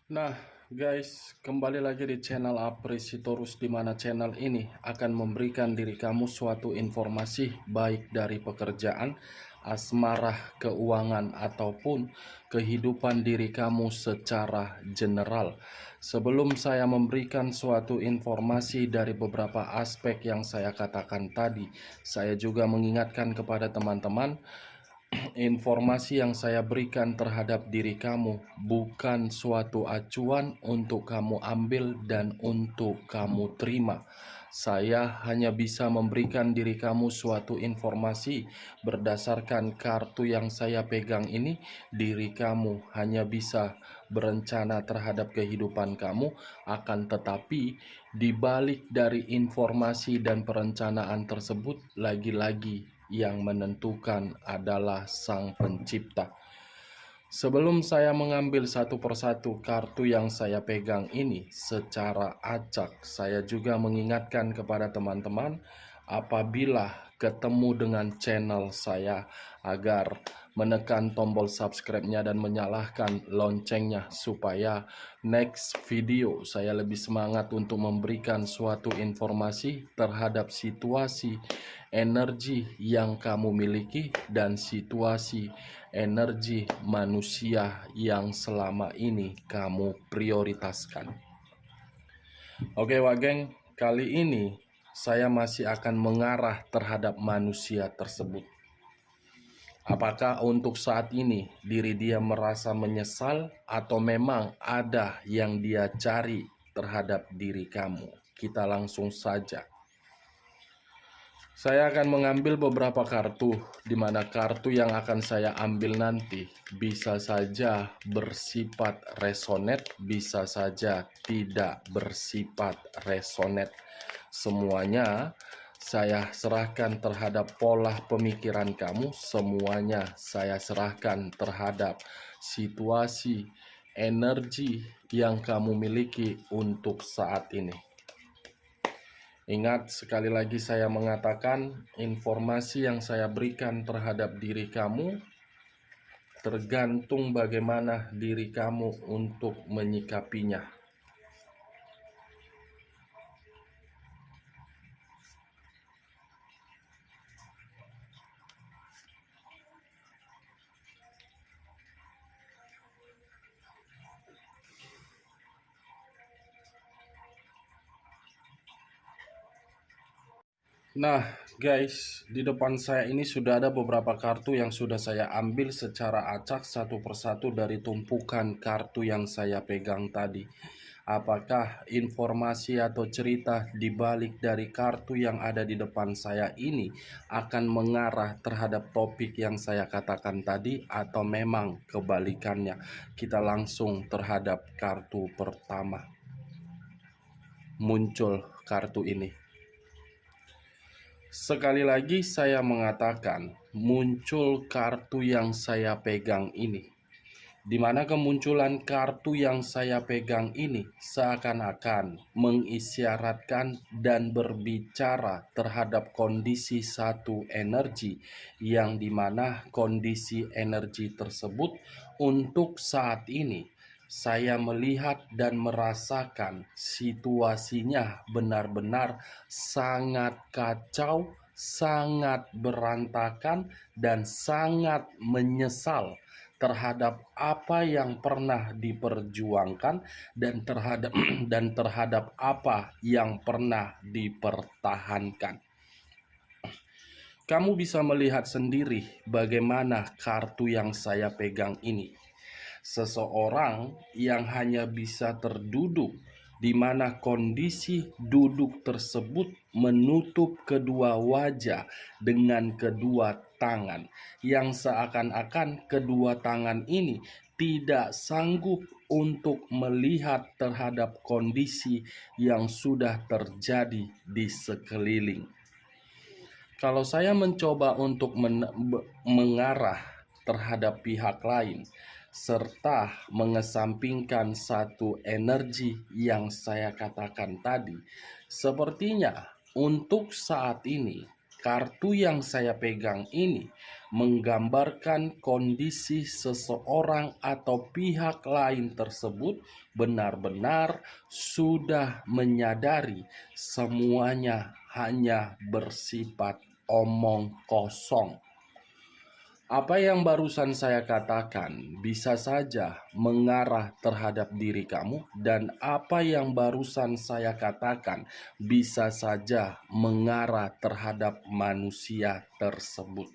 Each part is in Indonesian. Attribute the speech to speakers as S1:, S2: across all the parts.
S1: Nah, guys, kembali lagi di channel Apresitorus, di mana channel ini akan memberikan diri kamu suatu informasi baik dari pekerjaan, asmara, keuangan, ataupun kehidupan diri kamu secara general. Sebelum saya memberikan suatu informasi dari beberapa aspek yang saya katakan tadi, saya juga mengingatkan kepada teman-teman, informasi yang saya berikan terhadap diri kamu bukan suatu acuan untuk kamu ambil dan untuk kamu terima. Saya hanya bisa memberikan diri kamu suatu informasi berdasarkan kartu yang saya pegang ini. Diri kamu hanya bisa berencana terhadap kehidupan kamu, akan tetapi di balik dari informasi dan perencanaan tersebut, lagi-lagi yang menentukan adalah Sang Pencipta. Sebelum saya mengambil satu persatu kartu yang saya pegang ini secara acak, saya juga mengingatkan kepada teman-teman apabila ketemu dengan channel saya agar menekan tombol subscribe-nya dan menyalakan loncengnya supaya next video saya lebih semangat untuk memberikan suatu informasi terhadap situasi energi yang kamu miliki dan situasi energi manusia yang selama ini kamu prioritaskan. Oke, Wak Geng, kali ini saya masih akan mengarah terhadap manusia tersebut. Apakah untuk saat ini diri dia merasa menyesal atau memang ada yang dia cari terhadap diri kamu? Kita langsung saja. Saya akan mengambil beberapa kartu, di mana kartu yang akan saya ambil nanti bisa saja bersifat resonate, bisa saja tidak bersifat resonate. Semuanya saya serahkan terhadap pola pemikiran kamu, semuanya saya serahkan terhadap situasi energi yang kamu miliki untuk saat ini. Ingat, sekali lagi saya mengatakan, informasi yang saya berikan terhadap diri kamu tergantung bagaimana diri kamu untuk menyikapinya. Nah, guys, di depan saya ini sudah ada beberapa kartu yang sudah saya ambil secara acak satu persatu dari tumpukan kartu yang saya pegang tadi. Apakah informasi atau cerita di balik dari kartu yang ada di depan saya ini akan mengarah terhadap topik yang saya katakan tadi, atau memang kebalikannya? Kita langsung terhadap kartu pertama. Muncul kartu ini. Sekali lagi saya mengatakan, muncul kartu yang saya pegang ini. Di mana kemunculan kartu yang saya pegang ini seakan-akan mengisyaratkan dan berbicara terhadap kondisi satu energi, yang dimana kondisi energi tersebut untuk saat ini saya melihat dan merasakan situasinya benar-benar sangat kacau, sangat berantakan, dan sangat menyesal terhadap apa yang pernah diperjuangkan dan terhadap apa yang pernah dipertahankan. Kamu bisa melihat sendiri bagaimana kartu yang saya pegang ini. Seseorang yang hanya bisa terduduk, di mana kondisi duduk tersebut menutup kedua wajah dengan kedua tangan, yang seakan-akan kedua tangan ini tidak sanggup untuk melihat terhadap kondisi yang sudah terjadi di sekeliling. Kalau saya mencoba untuk mengarah terhadap pihak lain, serta mengesampingkan satu energi yang saya katakan tadi, sepertinya untuk saat ini kartu yang saya pegang ini menggambarkan kondisi seseorang atau pihak lain tersebut benar-benar sudah menyadari semuanya hanya bersifat omong kosong. Apa yang barusan saya katakan bisa saja mengarah terhadap diri kamu, dan apa yang barusan saya katakan bisa saja mengarah terhadap manusia tersebut.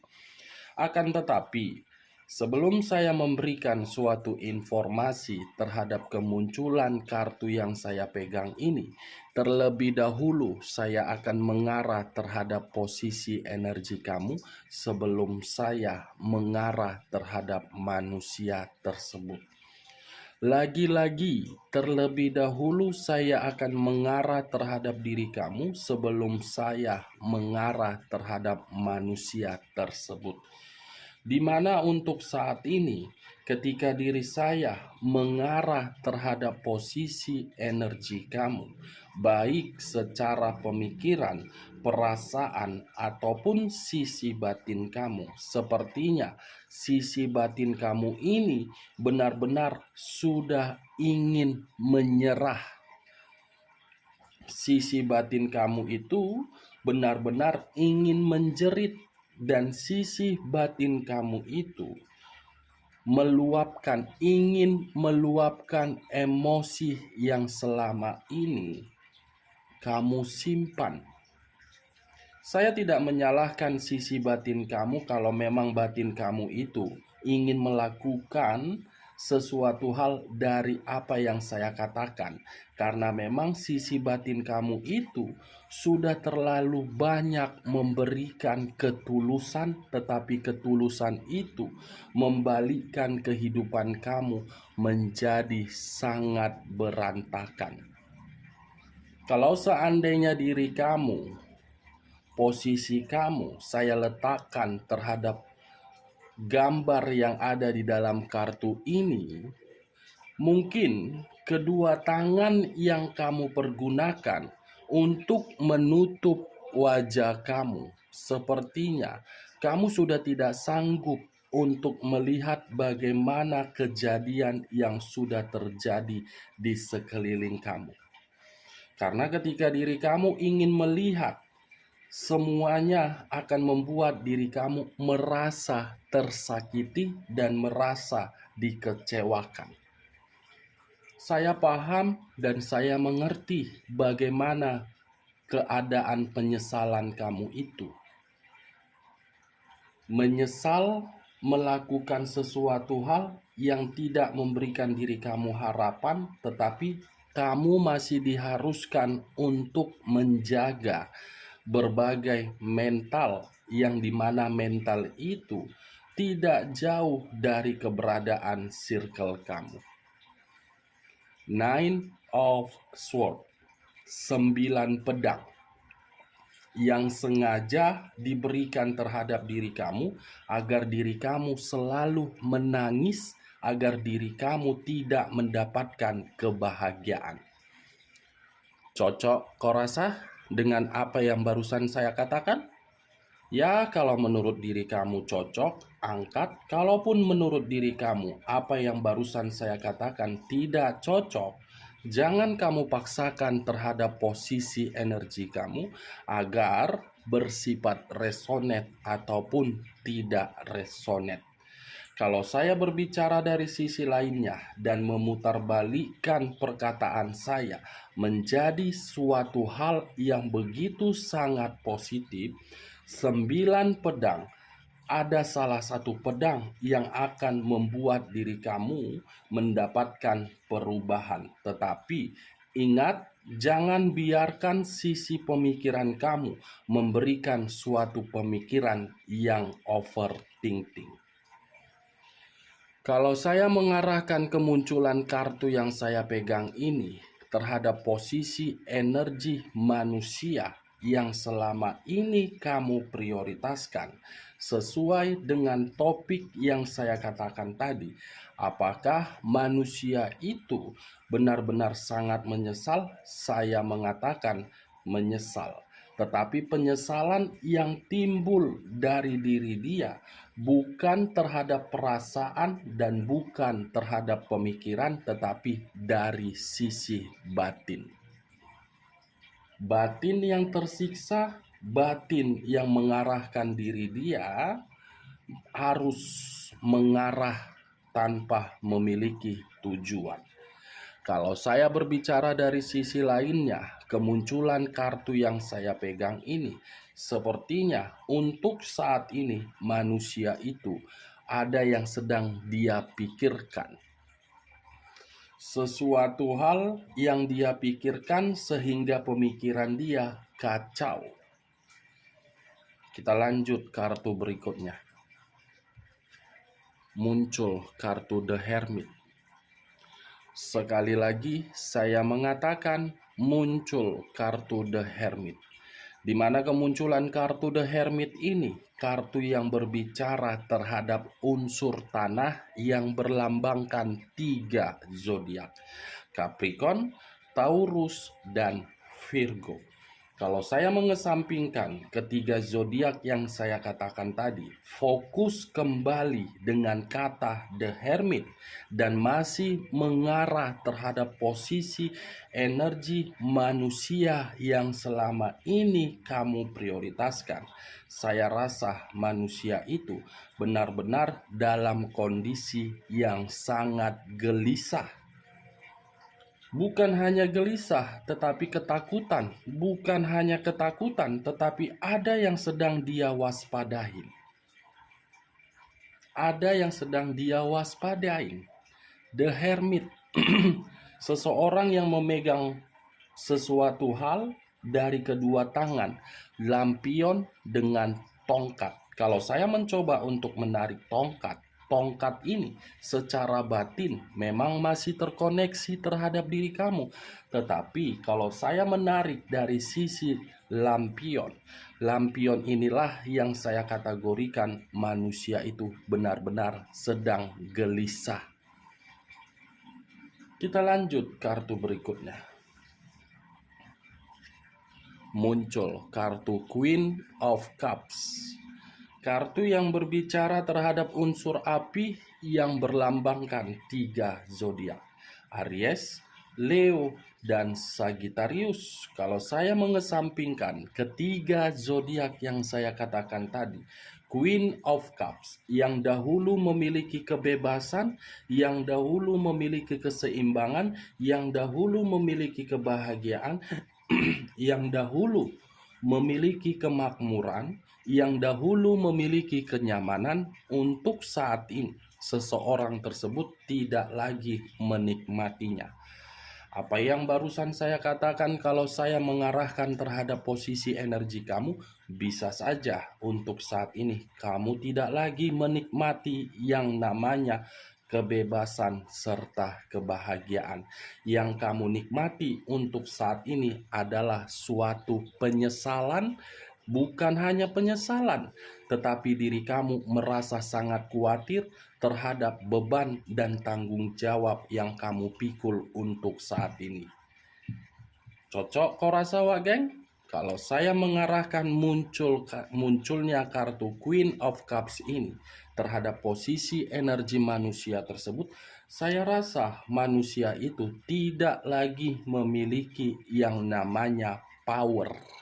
S1: Akan tetapi, sebelum saya memberikan suatu informasi terhadap kemunculan kartu yang saya pegang ini, terlebih dahulu saya akan mengarah terhadap posisi energi kamu sebelum saya mengarah terhadap manusia tersebut. Lagi-lagi, terlebih dahulu saya akan mengarah terhadap diri kamu sebelum saya mengarah terhadap manusia tersebut. Di mana untuk saat ini, ketika diri saya mengarah terhadap posisi energi kamu, baik secara pemikiran, perasaan, ataupun sisi batin kamu, sepertinya sisi batin kamu ini benar-benar sudah ingin menyerah. Sisi batin kamu itu benar-benar ingin menjerit, dan sisi batin kamu itu ingin meluapkan emosi yang selama ini kamu simpan. Saya tidak menyalahkan sisi batin kamu kalau memang batin kamu itu ingin melakukan sesuatu hal dari apa yang saya katakan, karena memang sisi batin kamu itu sudah terlalu banyak memberikan ketulusan, tetapi ketulusan itu membalikkan kehidupan kamu menjadi sangat berantakan. Kalau seandainya diri kamu, posisi kamu saya letakkan terhadap gambar yang ada di dalam kartu ini, mungkin kedua tangan yang kamu pergunakan untuk menutup wajah kamu, sepertinya kamu sudah tidak sanggup untuk melihat bagaimana kejadian yang sudah terjadi di sekeliling kamu. Karena ketika diri kamu ingin melihat, semuanya akan membuat diri kamu merasa tersakiti dan merasa dikecewakan. Saya paham dan saya mengerti bagaimana keadaan penyesalan kamu itu. Menyesal melakukan sesuatu hal yang tidak memberikan diri kamu harapan, tetapi kamu masih diharuskan untuk menjaga berbagai mental, yang dimana mental itu tidak jauh dari keberadaan circle kamu. Nine of Swords, 9 pedang, yang sengaja diberikan terhadap diri kamu agar diri kamu selalu menangis, agar diri kamu tidak mendapatkan kebahagiaan. Cocok kau rasa dengan apa yang barusan saya katakan? Ya, kalau menurut diri kamu cocok, angkat. Kalaupun menurut diri kamu apa yang barusan saya katakan tidak cocok, jangan kamu paksakan terhadap posisi energi kamu agar bersifat resonate ataupun tidak resonate. Kalau saya berbicara dari sisi lainnya dan memutarbalikkan perkataan saya menjadi suatu hal yang begitu sangat positif, 9 pedang, ada salah satu pedang yang akan membuat diri kamu mendapatkan perubahan. Tetapi ingat, jangan biarkan sisi pemikiran kamu memberikan suatu pemikiran yang overthinking. Kalau saya mengarahkan kemunculan kartu yang saya pegang ini terhadap posisi energi manusia yang selama ini kamu prioritaskan, sesuai dengan topik yang saya katakan tadi, apakah manusia itu benar-benar sangat menyesal? Saya mengatakan menyesal. tetapi penyesalan yang timbul dari diri dia bukan terhadap perasaan dan bukan terhadap pemikiran, tetapi dari sisi batin. Batin yang tersiksa, batin yang mengarahkan diri dia harus mengarah tanpa memiliki tujuan. Kalau saya berbicara dari sisi lainnya, kemunculan kartu yang saya pegang ini, sepertinya untuk saat ini manusia itu ada yang sedang dia pikirkan. Sesuatu hal yang dia pikirkan sehingga pemikiran dia kacau. Kita lanjut kartu berikutnya. Muncul kartu The Hermit. Sekali lagi saya mengatakan muncul kartu The Hermit. Di mana kemunculan kartu The Hermit ini, kartu yang berbicara terhadap unsur tanah yang berlambangkan 3 zodiak: Capricorn, Taurus, dan Virgo. Kalau saya mengesampingkan ketiga zodiak yang saya katakan tadi, fokus kembali dengan kata The Hermit dan masih mengarah terhadap posisi energi manusia yang selama ini kamu prioritaskan, saya rasa manusia itu benar-benar dalam kondisi yang sangat gelisah. Bukan hanya gelisah, tetapi ketakutan. Bukan hanya ketakutan, tetapi ada yang sedang dia waspadain. Ada yang sedang dia waspadain. The Hermit. Seseorang yang memegang sesuatu hal dari kedua tangan. Lampion dengan tongkat. Kalau saya mencoba untuk menarik tongkat ini secara batin memang masih terkoneksi terhadap diri kamu. Tetapi kalau saya menarik dari sisi lampion inilah yang saya kategorikan manusia itu benar-benar sedang gelisah. Kita lanjut kartu berikutnya. Muncul kartu Queen of Cups. Kartu yang berbicara terhadap unsur api yang berlambangkan 3 zodiak: Aries, Leo, dan Sagittarius. Kalau saya mengesampingkan ketiga zodiak yang saya katakan tadi, Queen of Cups yang dahulu memiliki kebebasan, yang dahulu memiliki keseimbangan, yang dahulu memiliki kebahagiaan, yang dahulu memiliki kemakmuran, yang dahulu memiliki kenyamanan, untuk saat ini seseorang tersebut tidak lagi menikmatinya. Apa yang barusan saya katakan, kalau saya mengarahkan terhadap posisi energi kamu, bisa saja untuk saat ini kamu tidak lagi menikmati yang namanya kebebasan serta kebahagiaan. Yang kamu nikmati untuk saat ini adalah suatu penyesalan. Bukan hanya penyesalan, tetapi diri kamu merasa sangat khawatir terhadap beban dan tanggung jawab yang kamu pikul untuk saat ini. Cocok kau rasa, Wak Geng? Kalau saya mengarahkan munculnya kartu Queen of Cups ini terhadap posisi energi manusia tersebut, saya rasa manusia itu tidak lagi memiliki yang namanya power.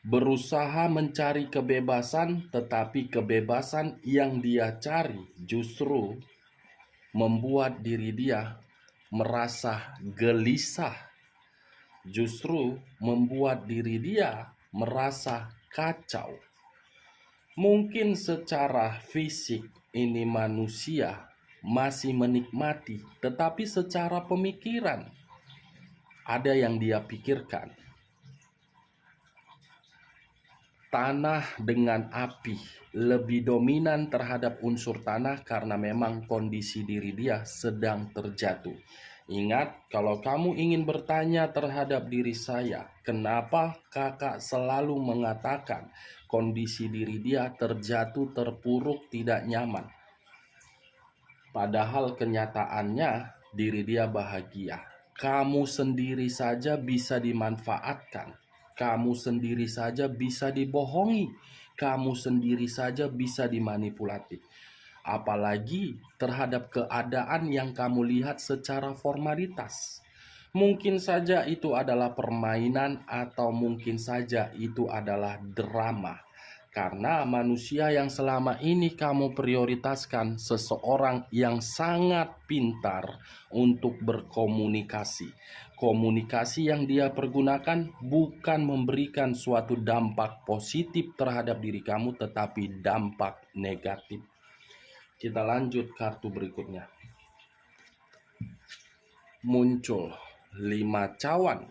S1: Berusaha mencari kebebasan, tetapi kebebasan yang dia cari justru membuat diri dia merasa gelisah, justru membuat diri dia merasa kacau. Mungkin secara fisik ini manusia masih menikmati, tetapi secara pemikiran ada yang dia pikirkan. Tanah dengan api lebih dominan terhadap unsur tanah karena memang kondisi diri dia sedang terjatuh. Ingat, kalau kamu ingin bertanya terhadap diri saya, kenapa kakak selalu mengatakan kondisi diri dia terjatuh, terpuruk, tidak nyaman? Padahal kenyataannya diri dia bahagia. Kamu sendiri saja bisa dimanfaatkan. Kamu sendiri saja bisa dibohongi. Kamu sendiri saja bisa dimanipulasi. Apalagi terhadap keadaan yang kamu lihat secara formalitas. Mungkin saja itu adalah permainan atau mungkin saja itu adalah drama. Karena manusia yang selama ini kamu prioritaskan seseorang yang sangat pintar untuk berkomunikasi. Komunikasi yang dia pergunakan bukan memberikan suatu dampak positif terhadap diri kamu, tetapi dampak negatif. Kita lanjut kartu berikutnya. Muncul 5 cawan.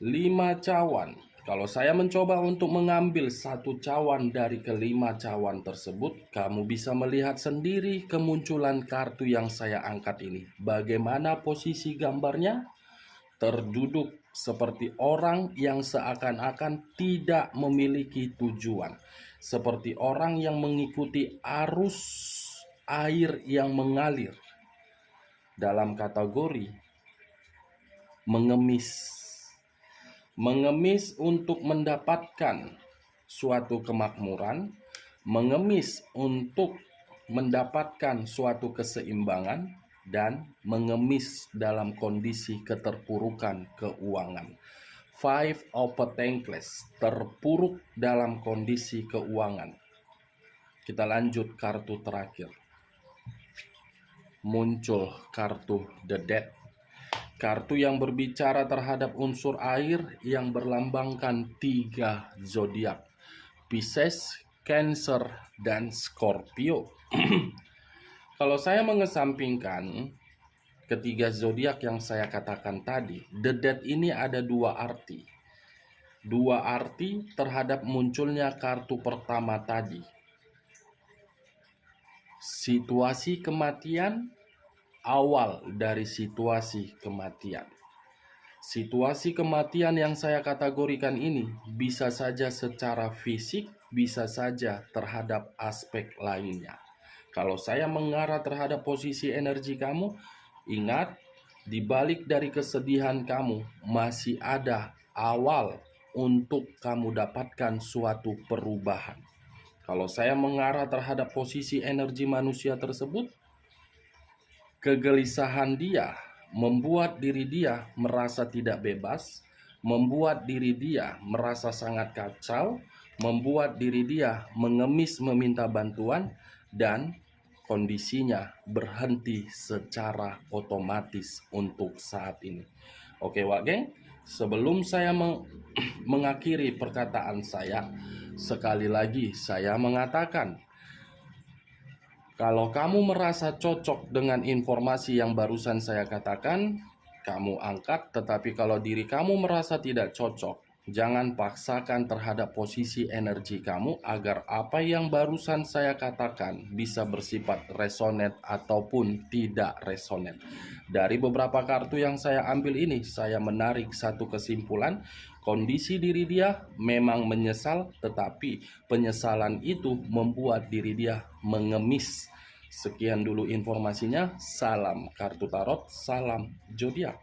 S1: 5 cawan. Kalau saya mencoba untuk mengambil satu cawan dari kelima cawan tersebut, kamu bisa melihat sendiri kemunculan kartu yang saya angkat ini. Bagaimana posisi gambarnya? Terduduk seperti orang yang seakan-akan tidak memiliki tujuan. Seperti orang yang mengikuti arus air yang mengalir. Dalam kategori mengemis. Mengemis untuk mendapatkan suatu kemakmuran, mengemis untuk mendapatkan suatu keseimbangan, dan mengemis dalam kondisi keterpurukan keuangan. Five of Pentacles, terpuruk dalam kondisi keuangan. Kita lanjut kartu terakhir. Muncul kartu The Death. Kartu yang berbicara terhadap unsur air yang berlambangkan 3 zodiak: Pisces, Cancer, dan Scorpio. Kalau saya mengesampingkan ketiga zodiak yang saya katakan tadi, The Death ini ada 2 arti. 2 arti terhadap munculnya kartu pertama tadi. Situasi kematian, awal dari situasi kematian. Situasi kematian yang saya kategorikan ini bisa saja secara fisik, bisa saja terhadap aspek lainnya. Kalau saya mengarah terhadap posisi energi kamu, ingat, di balik dari kesedihan kamu masih ada awal untuk kamu dapatkan suatu perubahan. Kalau saya mengarah terhadap posisi energi manusia tersebut, kegelisahan dia membuat diri dia merasa tidak bebas, membuat diri dia merasa sangat kacau, membuat diri dia mengemis meminta bantuan, dan kondisinya berhenti secara otomatis untuk saat ini. Oke, Wak Geng, sebelum saya mengakhiri perkataan saya, sekali lagi saya mengatakan, kalau kamu merasa cocok dengan informasi yang barusan saya katakan, kamu angkat. Tetapi kalau diri kamu merasa tidak cocok, jangan paksakan terhadap posisi energi kamu agar apa yang barusan saya katakan bisa bersifat resonate ataupun tidak resonate. Dari beberapa kartu yang saya ambil ini, saya menarik satu kesimpulan. Kondisi diri dia memang menyesal, tetapi penyesalan itu membuat diri dia mengemis. Sekian dulu informasinya. Salam kartu tarot, salam zodiak.